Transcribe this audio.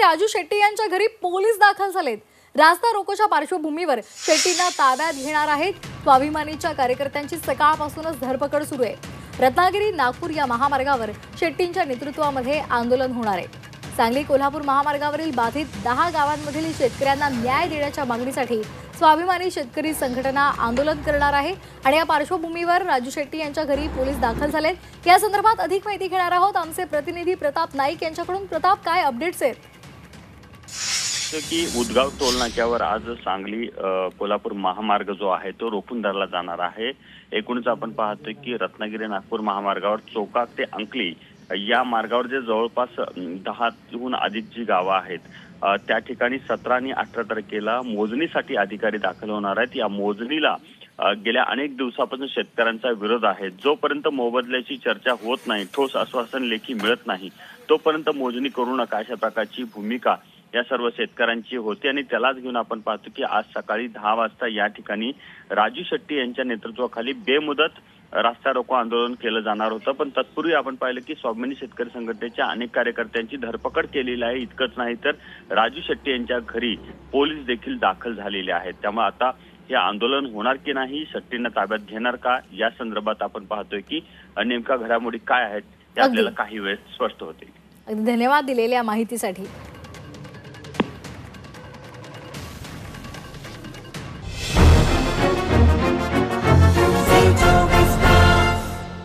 राजू शेट्टी यांच्या घरी पोलीस दाखल झालेत। रास्ता रोकोच्या पार्श्वभूमीवर शेट्टींना ताब्यात घेणार आहेत। स्वाभिमानीच्या कार्यकर्त्यांची सकाळपासूनच धरपकड सुरू आहे। रत्नागिरी नागपूर या महामार्गावर शेट्टींच्या नेतृत्वामध्ये आंदोलन होणार आहे। सांगली कोल्हापूर महामार्गावरील बाधित 10 गावांमधील शेतकऱ्यांना न्याय देण्याच्या मागणीसाठी स्वाभिमानी शेतकरी संघटना आंदोलन करणार आहे। आणि या पार्श्वभूमीवर राजू शेट्टी यांच्या घरी पोलीस दाखल झालेत। या संदर्भात अधिक माहिती घेणार आहोत आमचे प्रतिनिधी प्रताप नाईक यांच्याकडून। प्रताप, काय अपडेट्स आहेत? की उदगाव टोल नाक्यावर आज सांगली कोल्हापूर महामार्ग जो आहे तो रोखून धरला जाणार आहे। एकूणच आपण पाहतोय की रत्नागिरी नागपूर महामार्गावर चोकाक ते अंकली या मार्गावर जे जवळपास 10हून अधिक जी गावं आहेत त्या ठिकाणी 17 आणि 18 तारखेला मोजणीसाठी अधिकारी दाखल होणार आहेत। या मोजणीला गेल्या अनेक दिवसापासून शेतकऱ्यांचा विरोध आहे। जोपर्यंत मोबदल्याची चर्चा होत नाही, ठोस आश्वासन लेखी मिळत नाही, तोपर्यंत मोजणी करू नका अशा प्रकारची भूमिका या सर्व शेतकऱ्यांची होती। आणि त्यालाच घेऊन आपण पाहतो की आज सकाळी 10 वाजता या ठिकाणी राजू शेट्टी यांच्या नेतृत्वाखाली बेमुदत रास्ता रोको आंदोलन केलं जाणार होतं। पण तत्पूर्वी आपण पाहिलं की स्वाभिमानी शेतकरी संघटनेच्या अनेक कार्यकर्त्यांची धरपकड केलेली आहे। इतकंच नाही तर राजू शेट्टी यांच्या घरी पोलीस देखील दाखल झालेले आहेत। त्यामुळे आता हे आंदोलन होणार की नाही, शेट्टींना ताब्यात घेणार का, या संदर्भात आपण पाहतोय की नेमका घडामोडी काय आहेत हे आपल्याला काही वेळ स्पष्ट होते। धन्यवाद दिलेल्या माहितीसाठी।